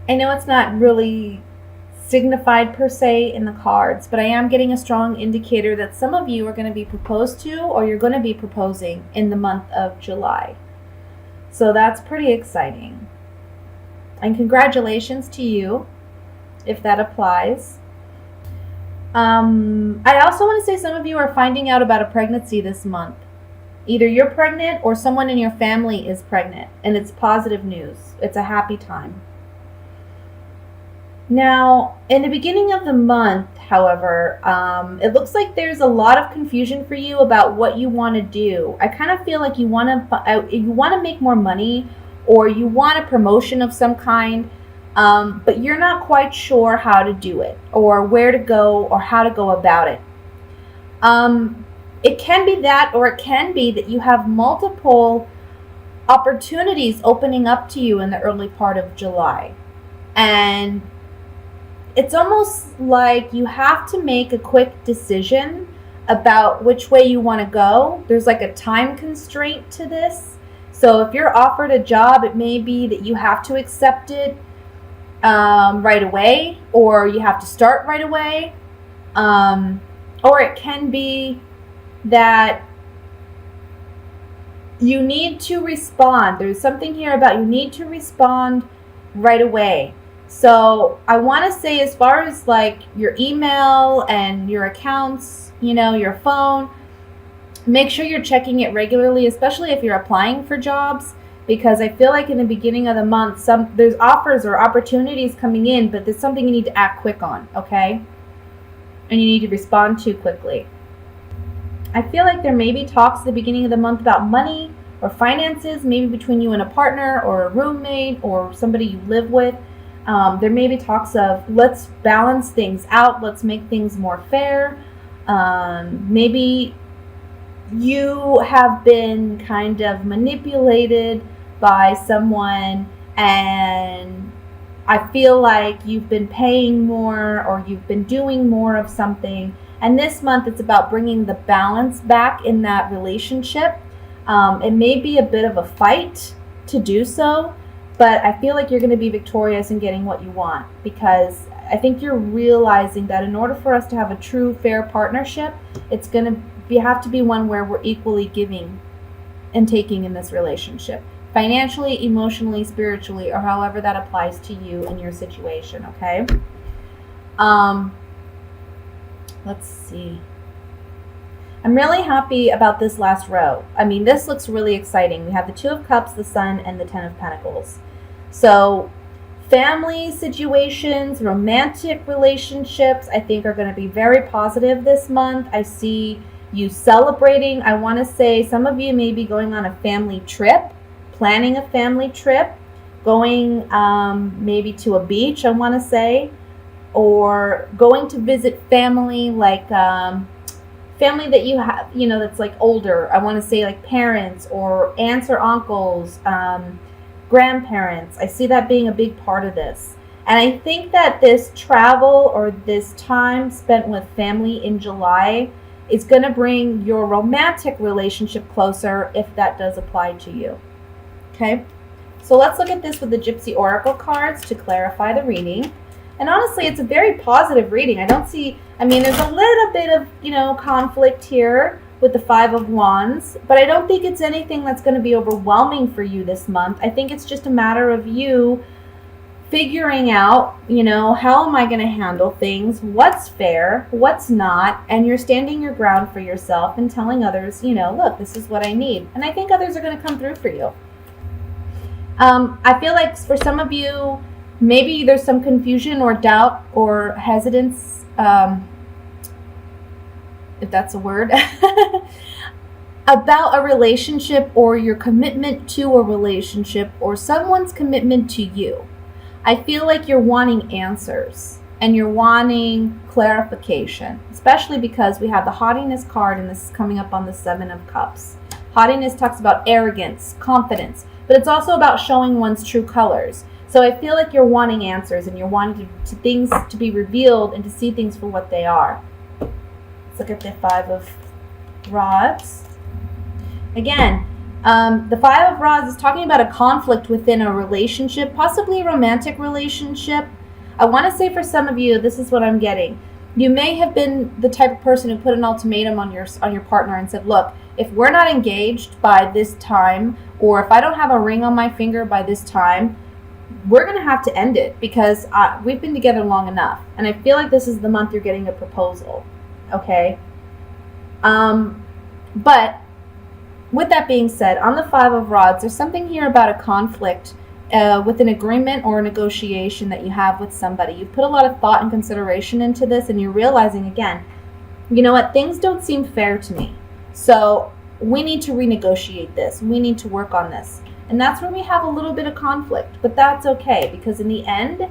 I know it's not really signified per se in the cards, but I am getting a strong indicator that some of you are going to be proposed to, or you're going to be proposing in the month of July. So that's pretty exciting. And congratulations to you if that applies. I also want to say some of you are finding out about a pregnancy this month. Either you're pregnant or someone in your family is pregnant, and it's positive news. It's a happy time. Now, in the beginning of the month, however, it looks like there's a lot of confusion for you about what you want to do. I kind of feel like you want to make more money, or you want a promotion of some kind, but you're not quite sure how to do it, or where to go, or how to go about it. It can be that, or it can be that you have multiple opportunities opening up to you in the early part of July. And it's almost like you have to make a quick decision about which way you want to go. There's like a time constraint to this. So if you're offered a job, it may be that you have to accept it right away, or you have to start right away. Or it can be that you need to respond. There's something here about you need to respond right away. So I want to say, as far as like your email and your accounts, your phone, make sure you're checking it regularly, especially if you're applying for jobs, because I feel like in the beginning of the month, there's offers or opportunities coming in, but there's something you need to act quick on, okay? And you need to respond to quickly. I feel like there may be talks at the beginning of the month about money or finances, maybe between you and a partner or a roommate or somebody you live with. There may be talks of, let's balance things out, let's make things more fair. Maybe you have been kind of manipulated by someone, and I feel like you've been paying more, or you've been doing more of something. And this month it's about bringing the balance back in that relationship. It may be a bit of a fight to do so, but I feel like you're going to be victorious in getting what you want, because I think you're realizing that in order for us to have a true, fair partnership, it's going to have to be one where we're equally giving and taking in this relationship. Financially, emotionally, spiritually, or however that applies to you and your situation, okay? Let's see. I'm really happy about this last row. I mean, this looks really exciting. We have the Two of Cups, the Sun, and the Ten of Pentacles. So family situations, romantic relationships, I think are going to be very positive this month. I see you celebrating. I want to say some of you may be going on a family trip, planning a family trip, going maybe to a beach, I want to say, or going to visit family, like family that you have, that's like older. I want to say like parents or aunts or uncles, grandparents. I see that being a big part of this. And I think that this travel or this time spent with family in July is going to bring your romantic relationship closer, if that does apply to you. Okay, so let's look at this with the Gypsy Oracle cards to clarify the reading. And honestly, it's a very positive reading. There's a little bit of, conflict here with the Five of Wands, but I don't think it's anything that's going to be overwhelming for you this month. I think it's just a matter of you figuring out, how am I going to handle things, what's fair, what's not, and you're standing your ground for yourself and telling others, look, this is what I need. And I think others are going to come through for you. I feel like for some of you, maybe there's some confusion or doubt or hesitance, if that's a word, about a relationship or your commitment to a relationship or someone's commitment to you. I feel like you're wanting answers and you're wanting clarification, especially because we have the haughtiness card, and this is coming up on the Seven of Cups. Haughtiness talks about arrogance, confidence, but it's also about showing one's true colors. So I feel like you're wanting answers and you're wanting things to be revealed and to see things for what they are. Let's look at the Five of Rods. Again, The Five of Rods is talking about a conflict within a relationship, possibly a romantic relationship. I want to say for some of you, this is what I'm getting. You may have been the type of person who put an ultimatum on your partner and said, look, if we're not engaged by this time, or if I don't have a ring on my finger by this time, we're going to have to end it because we've been together long enough. And I feel like this is the month you're getting a proposal. Okay? But with that being said, on the Five of Rods, there's something here about a conflict with an agreement or a negotiation that you have with somebody. You've put a lot of thought and consideration into this, and you're realizing, again, you know what, things don't seem fair to me. So we need to renegotiate this. We need to work on this. And that's where we have a little bit of conflict. But that's okay, because in the end,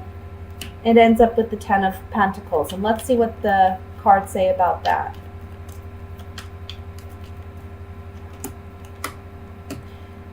it ends up with the Ten of Pentacles. And let's see what the cards say about that.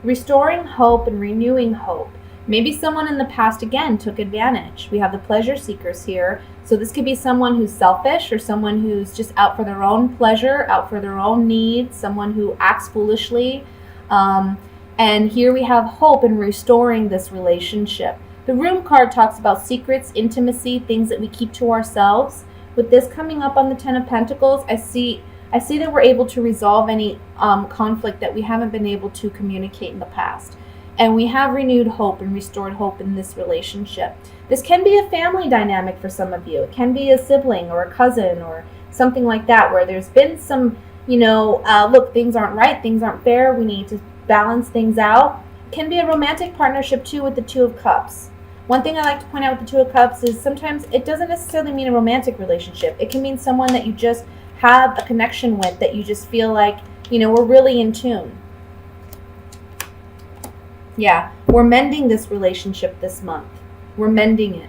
Restoring hope and renewing hope. Maybe someone in the past, again, took advantage. We have the pleasure seekers here. So this could be someone who's selfish or someone who's just out for their own pleasure, out for their own needs, someone who acts foolishly. And here we have hope in restoring this relationship. The Room card talks about secrets, intimacy, things that we keep to ourselves. With this coming up on the Ten of Pentacles, I see that we're able to resolve any conflict that we haven't been able to communicate in the past. And we have renewed hope and restored hope in this relationship. This can be a family dynamic for some of you. It can be a sibling or a cousin or something like that, where there's been some, look, things aren't right, things aren't fair, we need to balance things out. It can be a romantic partnership too with the Two of Cups. One thing I like to point out with the Two of Cups is sometimes it doesn't necessarily mean a romantic relationship. It can mean someone that you just have a connection with, that you just feel like, we're really in tune. Yeah, we're mending this relationship this month. We're mending it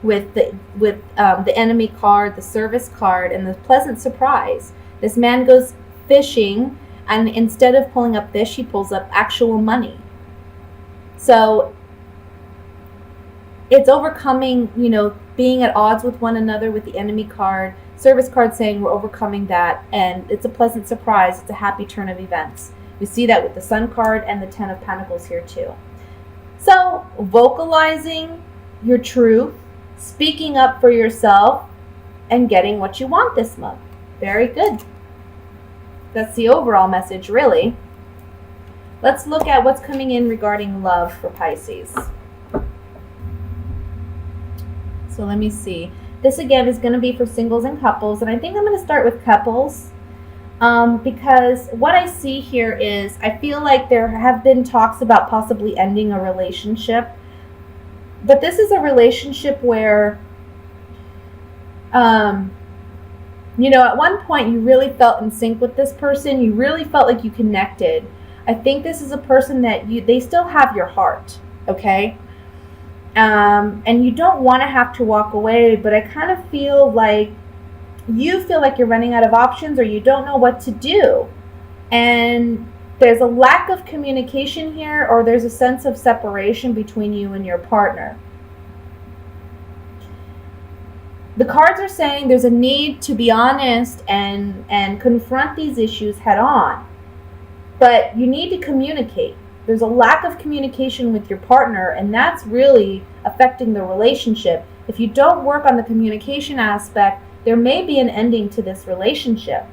with the Enemy card, the Service card, and the Pleasant Surprise. This man goes fishing, and instead of pulling up fish, he pulls up actual money. So it's overcoming, being at odds with one another with the Enemy card. Service card saying we're overcoming that, and it's a pleasant surprise. It's a happy turn of events. We see that with the Sun card and the Ten of Pentacles here too. So vocalizing your truth, speaking up for yourself, and getting what you want this month. Very good. That's the overall message, really. Let's look at what's coming in regarding love for Pisces. So let me see. This again is going to be for singles and couples, and I think I'm going to start with couples. Because what I see here is I feel like there have been talks about possibly ending a relationship. But this is a relationship where, at one point you really felt in sync with this person. You really felt like you connected. I think this is a person that they still have your heart, okay? And you don't want to have to walk away, but I kind of feel like you feel like you're running out of options, or you don't know what to do. And there's a lack of communication here, or there's a sense of separation between you and your partner. The cards are saying there's a need to be honest and confront these issues head on. But you need to communicate. There's a lack of communication with your partner, and that's really affecting the relationship. If you don't work on the communication aspect, there may be an ending to this relationship.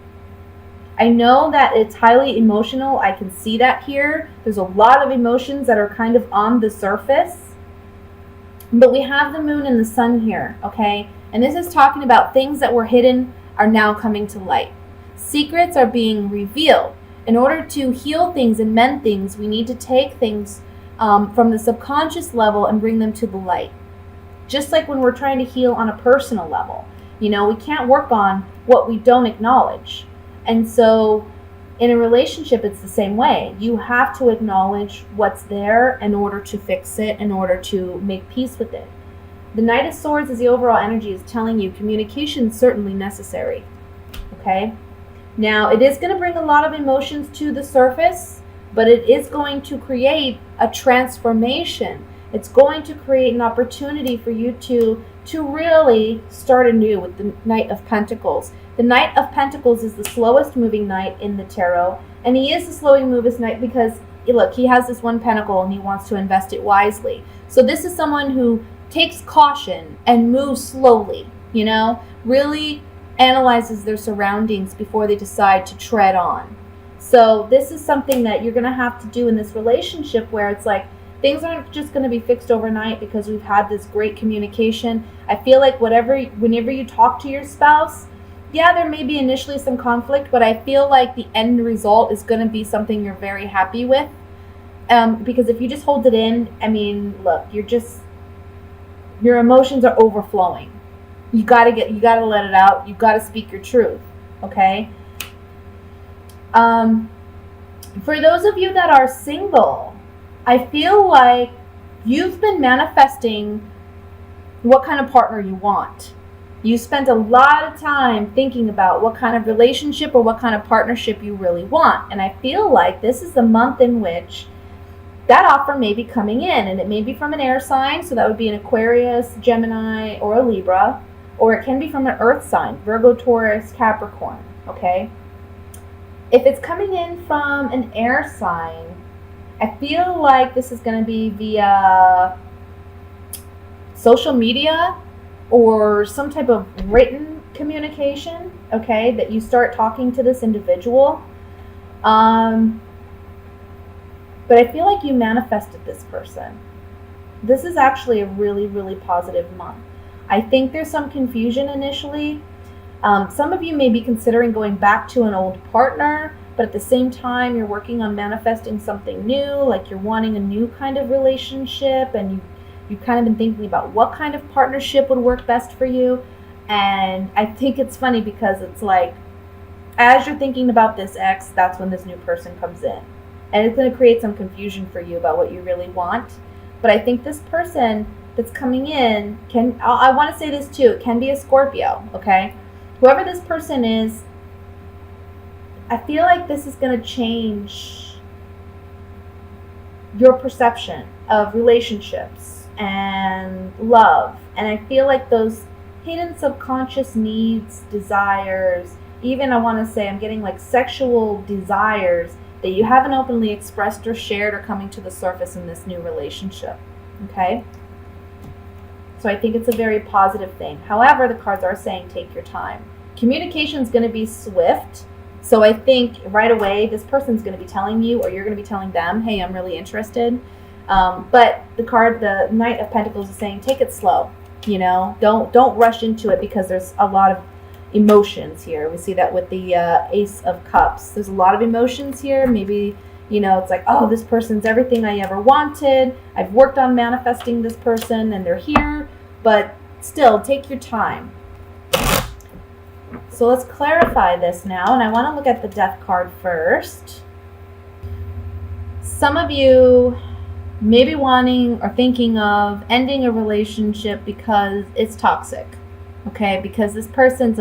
I know that it's highly emotional. I can see that here. There's a lot of emotions that are kind of on the surface. But we have the moon and the sun here, okay? And this is talking about things that were hidden are now coming to light. Secrets are being revealed. In order to heal things and mend things, we need to take things from the subconscious level and bring them to the light. Just like when we're trying to heal on a personal level. We can't work on what we don't acknowledge. And so in a relationship, it's the same way. You have to acknowledge what's there in order to fix it, in order to make peace with it. The Knight of Swords, as the overall energy is telling you, communication is certainly necessary. Okay? Now, it is going to bring a lot of emotions to the surface, but it is going to create a transformation. It's going to create an opportunity for you to really start anew with the Knight of Pentacles. The Knight of Pentacles is the slowest moving knight in the tarot, and he is the slowest moving knight because look, he has this one pentacle and he wants to invest it wisely. So this is someone who takes caution and moves slowly, you know, really analyzes their surroundings before they decide to tread on. So this is something that you're going to have to do in this relationship, where it's like things aren't just going to be fixed overnight because we've had this great communication. I feel like whenever you talk to your spouse, yeah, there may be initially some conflict, but I feel like the end result is going to be something you're very happy with. Because if you just hold it in, I mean, look, your emotions are overflowing. You gotta let it out. You gotta speak your truth. Okay. For those of you that are single, I feel like you've been manifesting what kind of partner you want. You spent a lot of time thinking about what kind of relationship or what kind of partnership you really want. And I feel like this is the month in which that offer may be coming in, and it may be from an air sign, so that would be an Aquarius, Gemini, or a Libra, or it can be from an earth sign, Virgo, Taurus, Capricorn, okay? If it's coming in from an air sign, I feel like this is going to be via social media or some type of written communication, okay, that you start talking to this individual. But I feel like you manifested this person. This is actually a really, really positive month. I think there's some confusion initially. Some of you may be considering going back to an old partner, but at the same time, you're working on manifesting something new, like you're wanting a new kind of relationship, and you've kind of been thinking about what kind of partnership would work best for you. And I think it's funny because it's like, as you're thinking about this ex, that's when this new person comes in. And it's going to create some confusion for you about what you really want. But I think this person that's coming in I want to say this too, it can be a Scorpio, okay? Whoever this person is, I feel like this is going to change your perception of relationships and love. And I feel like those hidden subconscious needs, desires, even I want to say I'm getting like sexual desires that you haven't openly expressed or shared are coming to the surface in this new relationship, okay? So I think it's a very positive thing. However, the cards are saying take your time. Communication is going to be swift. So I think right away this person's going to be telling you, or you're going to be telling them, hey, I'm really interested. But the Knight of Pentacles is saying take it slow. You know, don't rush into it because there's a lot of emotions here. We see that with the Ace of Cups. There's a lot of emotions here. Maybe, you know, it's like, oh, this person's everything I ever wanted. I've worked on manifesting this person and they're here. But still, take your time. So let's clarify this now. And I want to look at the Death card first. Some of you may be wanting or thinking of ending a relationship because it's toxic. Okay, because this person's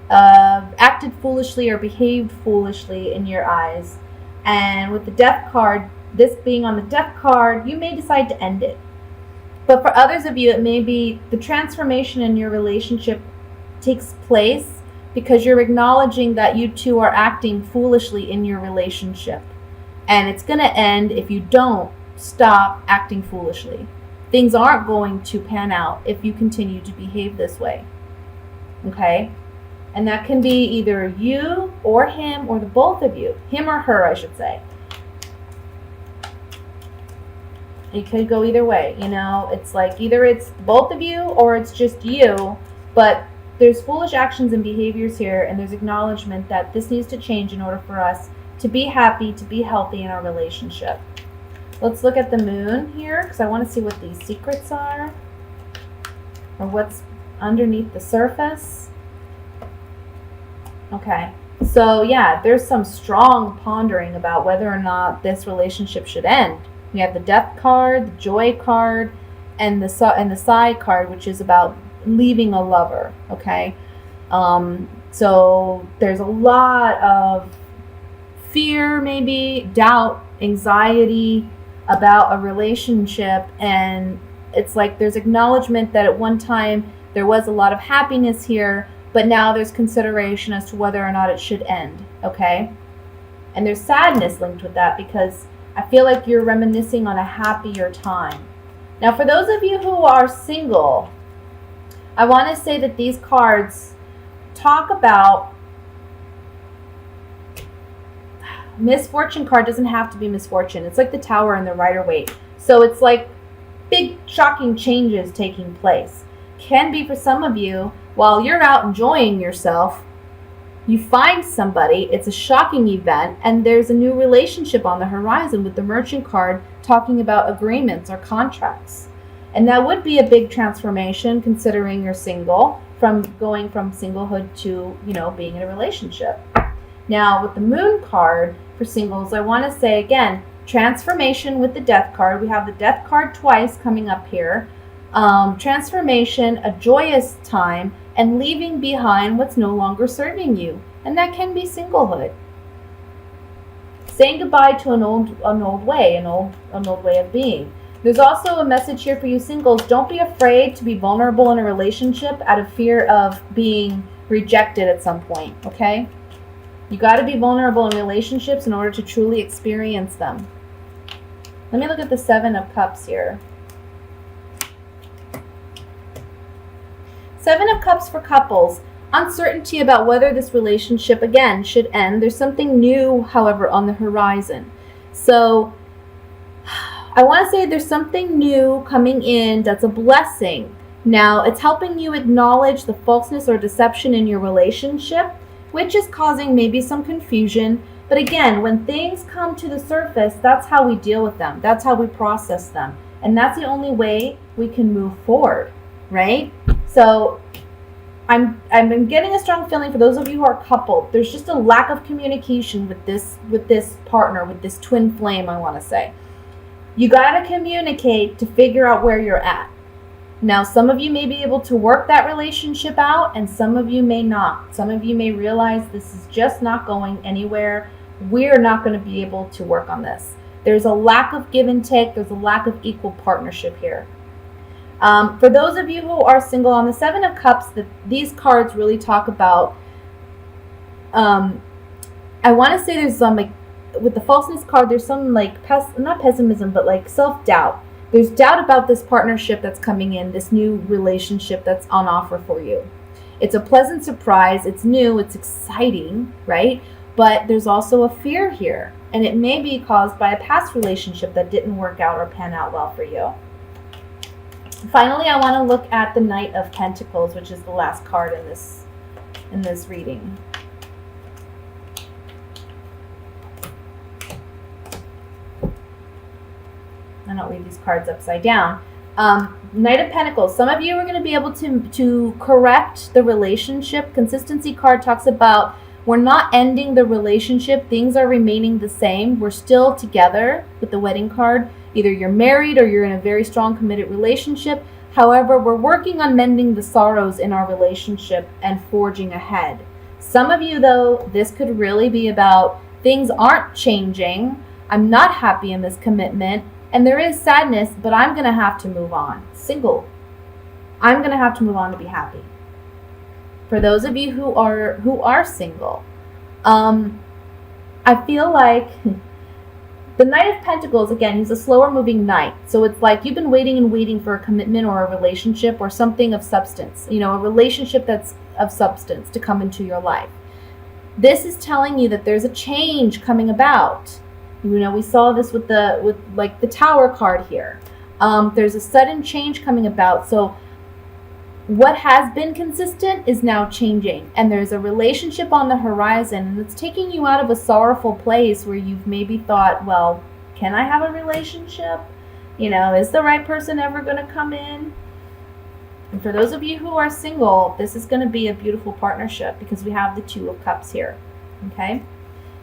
acted foolishly or behaved foolishly in your eyes. And with the Death card, this being on the Death card, you may decide to end it. But for others of you, it may be the transformation in your relationship takes place because you're acknowledging that you two are acting foolishly in your relationship. And it's going to end if you don't stop acting foolishly. Things aren't going to pan out if you continue to behave this way. Okay? And that can be either you or him or the both of you. Him or her, I should say. It could go either way, you know. It's like either it's both of you or it's just you. But there's foolish actions and behaviors here, and there's acknowledgement that this needs to change in order for us to be happy, to be healthy in our relationship. Let's look at the moon here because I want to see what these secrets are or what's underneath the surface. Okay, so yeah, there's some strong pondering about whether or not this relationship should end. We have the Death card, the Joy card, and the Side card, which is about leaving a lover. Okay, so there's a lot of fear, maybe doubt, anxiety about a relationship, and it's like there's acknowledgement that at one time there was a lot of happiness here, but now there's consideration as to whether or not it should end, okay? And there's sadness linked with that because I feel like you're reminiscing on a happier time. Now, for those of you who are single, I want to say that these cards talk about misfortune card doesn't have to be misfortune. It's like the Tower and the Rider-Waite. So it's like big shocking changes taking place. Can be for some of you while you're out enjoying yourself, you find somebody, it's a shocking event, and there's a new relationship on the horizon with the Merchant card talking about agreements or contracts. And that would be a big transformation considering you're single, from going from singlehood to, being in a relationship. Now, with the Moon card for singles, I want to say again, transformation with the Death card. We have the Death card twice coming up here. Transformation, a joyous time, and leaving behind what's no longer serving you. And that can be singlehood. Saying goodbye to an old way of being. There's also a message here for you singles. Don't be afraid to be vulnerable in a relationship out of fear of being rejected at some point, okay? You got to be vulnerable in relationships in order to truly experience them. Let me look at the Seven of Cups here. Seven of Cups for couples. Uncertainty about whether this relationship, again, should end. There's something new, however, on the horizon. So I want to say there's something new coming in that's a blessing. Now, it's helping you acknowledge the falseness or deception in your relationship, which is causing maybe some confusion. But again, when things come to the surface, that's how we deal with them. That's how we process them. And that's the only way we can move forward, right? So I'm getting a strong feeling for those of you who are coupled. There's just a lack of communication with this partner, with this twin flame, I want to say. You got to communicate to figure out where you're at. Now, some of you may be able to work that relationship out, and some of you may not. Some of you may realize this is just not going anywhere. We're not going to be able to work on this. There's a lack of give and take. There's a lack of equal partnership here. For those of you who are single, on the Seven of Cups, these cards really talk about, I want to say there's some, like, with the falseness card, there's some, like, not pessimism, but like self-doubt. There's doubt about this partnership that's coming in, this new relationship that's on offer for you. It's a pleasant surprise. It's new. It's exciting, right? But there's also a fear here, and it may be caused by a past relationship that didn't work out or pan out well for you. Finally, I want to look at the Knight of Pentacles, which is the last card in this reading. I don't leave these cards upside down. Knight of Pentacles. Some of you are going to be able to correct the relationship. Consistency card talks about we're not ending the relationship. Things are remaining the same. We're still together with the Wedding card. Either you're married or you're in a very strong committed relationship. However, we're working on mending the sorrows in our relationship and forging ahead. Some of you, though, this could really be about things aren't changing. I'm not happy in this commitment. And there is sadness, but I'm going to have to move on. Single. I'm going to have to move on to be happy. For those of you who are single, I feel like the Knight of Pentacles, again, he's a slower moving knight. So it's like you've been waiting and waiting for a commitment or a relationship or something of substance, a relationship that's of substance to come into your life. This is telling you that there's a change coming about. We saw this with the Tower card here. There's a sudden change coming about. So what has been consistent is now changing. And there's a relationship on the horizon. And it's taking you out of a sorrowful place where you've maybe thought, well, can I have a relationship? Is the right person ever going to come in? And for those of you who are single, this is going to be a beautiful partnership because we have the Two of Cups here. Okay?